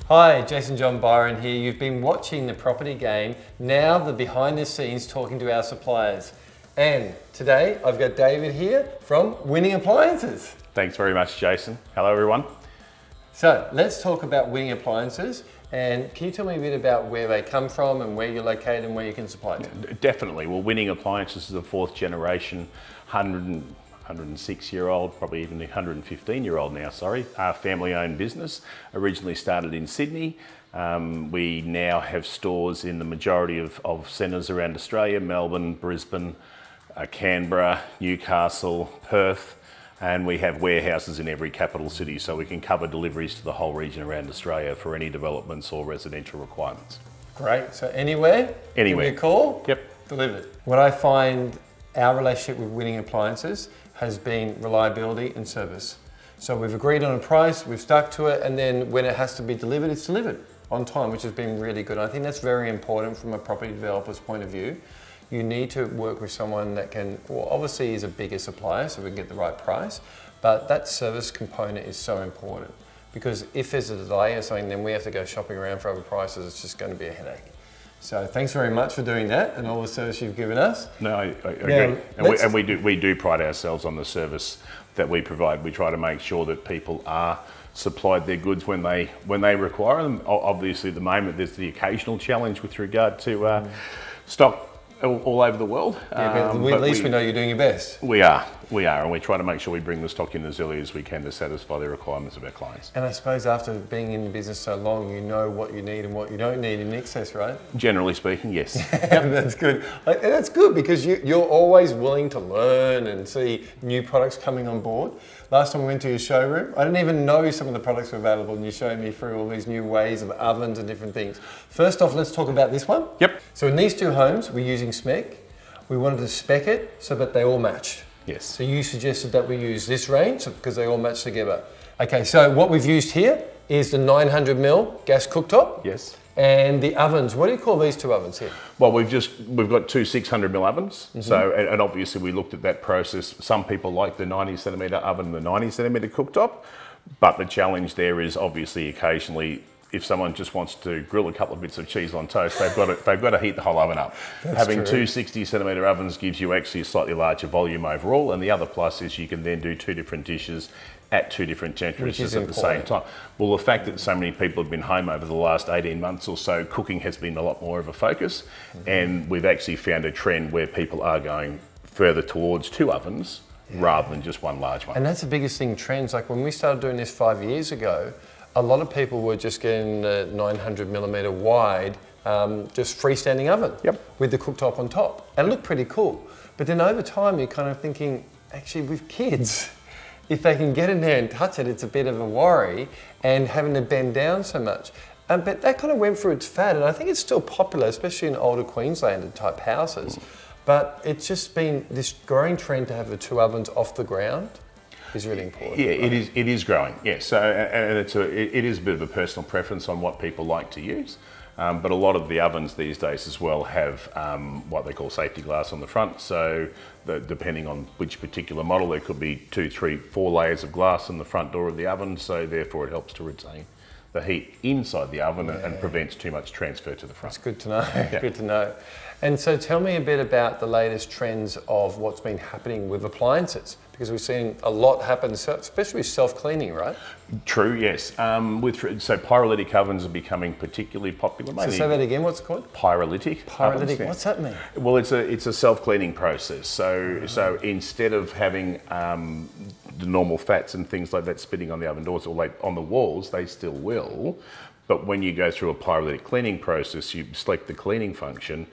Hi, Jason John Byron here. You've been watching The Property Game, now the behind the scenes talking to our suppliers. And today I've got David here from Winning Appliances. Thanks very much, Jason. Hello, everyone. So let's talk about Winning Appliances. And can you tell me a bit about where they come from and where you're located and where you can supply to? Definitely. Well, Winning Appliances is a fourth generation, 106-year-old, probably even 115-year-old now, family-owned business. Originally started in Sydney. We now have stores in the majority of centres around Australia: Melbourne, Brisbane, Canberra, Newcastle, Perth, and we have warehouses in every capital city, so we can cover deliveries to the whole region around Australia for any developments or residential requirements. Great. So anywhere? Anywhere. Give me a call? Yep. Delivered. What I find our relationship with Winning Appliances has been reliability and service. So we've agreed on a price, we've stuck to it, and then when it has to be delivered, it's delivered on time, which has been really good. I think that's very important from a property developer's point of view. You need to work with someone that can, well, obviously is a bigger supplier so we can get the right price, but that service component is so important, because if there's a delay or something, then we have to go shopping around for other prices. It's just going to be a headache. So thanks very much for doing that and all the service you've given us. No, I agree. And we do pride ourselves on the service that we provide. We try to make sure that people are supplied their goods when they require them. Obviously, at the moment, there's the occasional challenge with regard to stock all over the world. Yeah, but at least we know you're doing your best. We are, and we try to make sure we bring the stock in as early as we can to satisfy the requirements of our clients. And I suppose after being in the business so long, you know what you need and what you don't need in excess, right? Generally speaking, yes. That's good. And that's good because you're always willing to learn and see new products coming on board. Last time we went to your showroom, I didn't even know some of the products were available, and you showed me through all these new ways of ovens and different things. First off, let's talk about this one. Yep. So in these two homes, we're using spec. We wanted to spec it so that they all match. Yes. So you suggested that we use this range because they all match together. Okay, so what we've used here is the 900mm gas cooktop. Yes. And the ovens. What do you call these two ovens here? Well, we've got two 600mm ovens. Mm-hmm. So, and obviously we looked at that process. Some people like the 90cm oven and the 90cm cooktop, but the challenge there is obviously occasionally, if someone just wants to grill a couple of bits of cheese on toast, they've got to heat the whole oven up. That's Having true. two 60cm ovens gives you actually a slightly larger volume overall, and the other plus is you can then do two different dishes at two different temperatures at the same time. Well, the fact that so many people have been home over the last 18 months or so, cooking has been a lot more of a focus, and we've actually found a trend where people are going further towards two ovens rather than just one large one. And that's the biggest thing, trends. Like when we started doing this 5 years ago, a lot of people were just getting the 900mm wide, just freestanding oven with the cooktop on top. And it looked pretty cool. But then over time, you're kind of thinking, actually with kids, if they can get in there and touch it, it's a bit of a worry, and having to bend down so much. But that kind of went through its fad, and I think it's still popular, especially in older Queenslander type houses. But it's just been this growing trend to have the two ovens off the ground is really important. Yeah, right? It is growing. Yes, so and it is a bit of a personal preference on what people like to use. But a lot of the ovens these days as well have what they call safety glass on the front. So depending on which particular model, there could be 2, 3, 4 layers of glass in the front door of the oven. So therefore it helps to retain the heat inside the oven and prevents too much transfer to the front. That's good to know, good to know. And so tell me a bit about the latest trends of what's been happening with appliances, because we've seen a lot happen, especially with self-cleaning, right? True, yes. So pyrolytic ovens are becoming particularly popular. So say that again, what's it called? Pyrolytic. Pyrolytic, ovens, yeah. What's that mean? Well, it's a self-cleaning process. So instead of having the normal fats and things like that spitting on the oven doors or like on the walls, they still will. But when you go through a pyrolytic cleaning process, you select the cleaning function,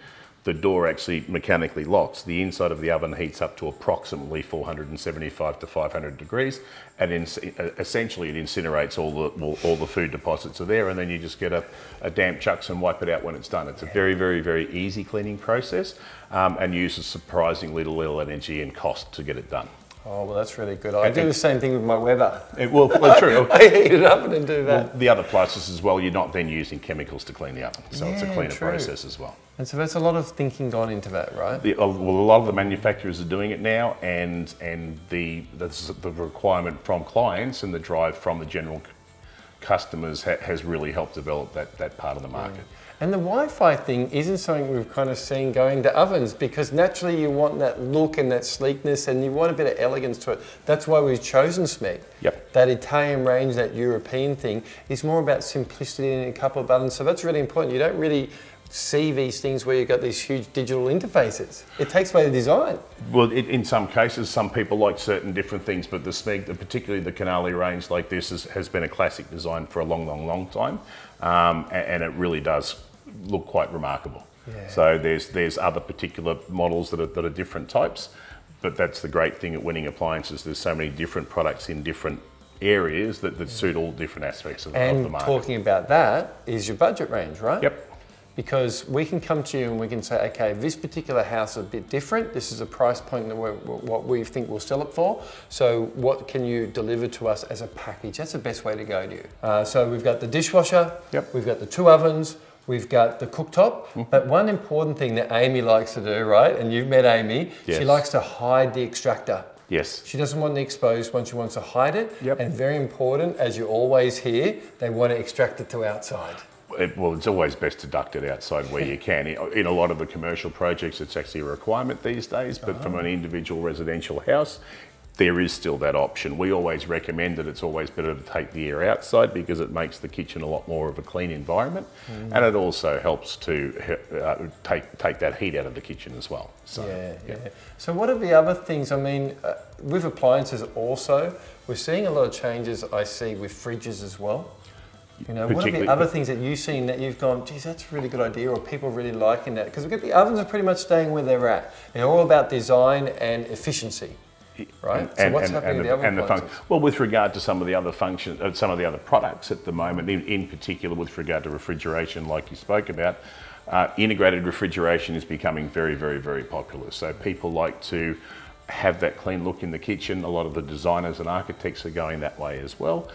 the door actually mechanically locks. The inside of the oven heats up to approximately 475 to 500 degrees, and essentially it incinerates all the food deposits are there, and then you just get a damp chucks and wipe it out when it's done. It's a very, very, very easy cleaning process, and uses surprisingly little energy and cost to get it done. Oh, well, that's really good. I do the same thing with my Weber. Well, true. I heat it up and then do that. Well, the other plus is as well, you're not then using chemicals to clean the oven, so it's a cleaner true. process as well. And so that's a lot of thinking gone into that, right? Well, a lot of the manufacturers are doing it now, and that's the requirement from clients and the drive from the general customers has really helped develop that part of the market. And the Wi-Fi thing isn't something we've kind of seen going to ovens, because naturally you want that look and that sleekness and you want a bit of elegance to it. That's why we've chosen Smeg. Yep. That Italian range, that European thing, is more about simplicity in a couple of buttons. So that's really important. You don't really see these things where you've got these huge digital interfaces. It takes away the design. Well, in some cases, some people like certain different things, but the Smeg, particularly the Canali range like this, has been a classic design for a long time, and it really does look quite remarkable. Yeah. So there's other particular models that are different types, but that's the great thing at Winning Appliances. There's so many different products in different areas that suit all different aspects of the market. And talking about that is your budget range, right? Yep. Because we can come to you and we can say, okay, this particular house is a bit different. This is a price point that what we think we'll sell it for. So what can you deliver to us as a package? That's the best way to go to you. So we've got the dishwasher, we've got the 2 ovens, we've got the cooktop. But one important thing that Amy likes to do, right? And you've met Amy, she likes to hide the extractor. Yes. She doesn't want the exposed one, she wants to hide it. Yep. And very important, as you always hear, they want to extract it to outside. Well, it's always best to duct it outside where you can. In a lot of the commercial projects, it's actually a requirement these days, but from an individual residential house, there is still that option. We always recommend that it's always better to take the air outside because it makes the kitchen a lot more of a clean environment, and it also helps to take that heat out of the kitchen as well. So, yeah. So what are the other things? I mean, with appliances also, we're seeing a lot of changes I see with fridges as well. You know, what are the other things that you've seen that you've gone, geez, that's a really good idea, or people really liking that? Because the ovens are pretty much staying where they're at. They're all about design and efficiency, right? So what's happening with the other appliances? Well, with regard to some of the other functions, some of the other products at the moment, in particular with regard to refrigeration, like you spoke about, integrated refrigeration is becoming very popular. So people like to have that clean look in the kitchen. A lot of the designers and architects are going that way as well.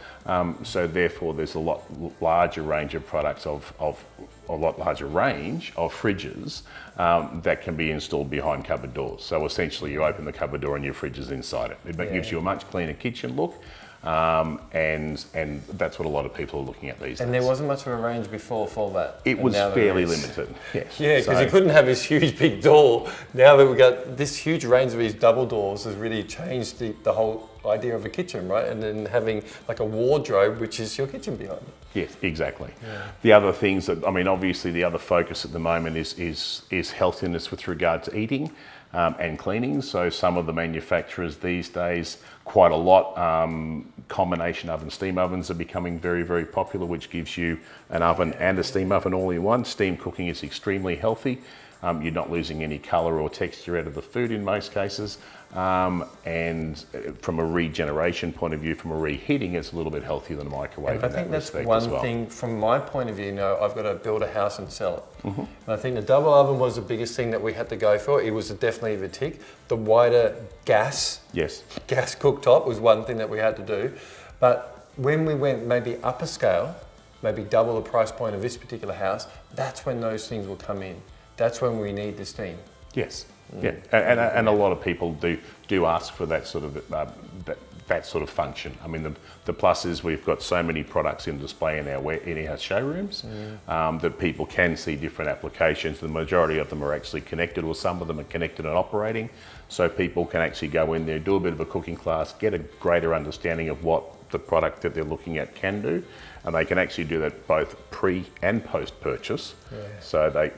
So therefore there's a lot larger range of products of a lot larger range of fridges that can be installed behind cupboard doors. So essentially you open the cupboard door and your fridge is inside it. It gives you a much cleaner kitchen look. And that's what a lot of people are looking at these days. And there wasn't much of a range before for that. It was fairly limited. Yes. Yeah, because you couldn't have this huge big door. Now that we've got this huge range of these double doors has really changed the whole idea of a kitchen, right? And then having like a wardrobe, which is your kitchen behind it. Yes, exactly. Yeah. The other things that, I mean, obviously the other focus at the moment is healthiness with regard to eating. And cleaning. So some of the manufacturers these days, quite a lot, combination oven, steam ovens are becoming very popular, which gives you an oven and a steam oven all in one. Steam cooking is extremely healthy. You're not losing any colour or texture out of the food in most cases. And from a regeneration point of view, from a reheating, it's a little bit healthier than a microwave. I think that's one thing from my point of view. I've got to build a house and sell it. And I think the double oven was the biggest thing that we had to go for. It was definitely the tick. The wider gas cooktop was one thing that we had to do. But when we went maybe upper scale, maybe double the price point of this particular house, that's when those things will come in. That's when we need the steam. Yes. Yeah, and a lot of people do ask for that sort of that sort of function. I mean, the plus is we've got so many products in display in our showrooms that people can see different applications. The majority of them are actually connected, or some of them are connected and operating. So people can actually go in there, do a bit of a cooking class, get a greater understanding of what the product that they're looking at can do, and they can actually do that both pre and post purchase. Yeah. So they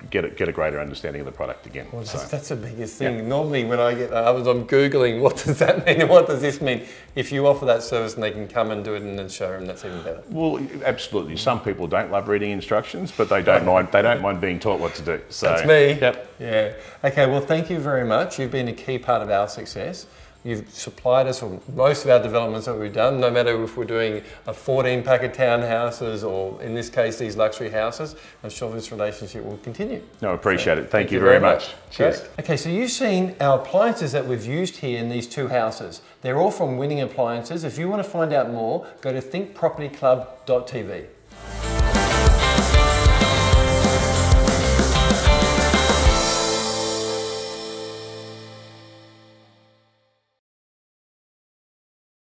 get a greater understanding of the product again. Well, that's the biggest thing. Yeah. Normally when I get ovens, I'm Googling, what does that mean and what does this mean? If you offer that service and they can come and do it in the showroom, that's even better. Well, absolutely. Some people don't love reading instructions, but they don't mind being taught what to do. So, that's me. Yep. Yeah. Okay, well, thank you very much. You've been a key part of our success. You've supplied us with most of our developments that we've done, no matter if we're doing a 14-pack of townhouses or, in this case, these luxury houses. I'm sure this relationship will continue. No, I appreciate it. Thank you very much. Cheers. Great. Okay, so you've seen our appliances that we've used here in these 2 houses. They're all from Winning Appliances. If you want to find out more, go to thinkpropertyclub.tv.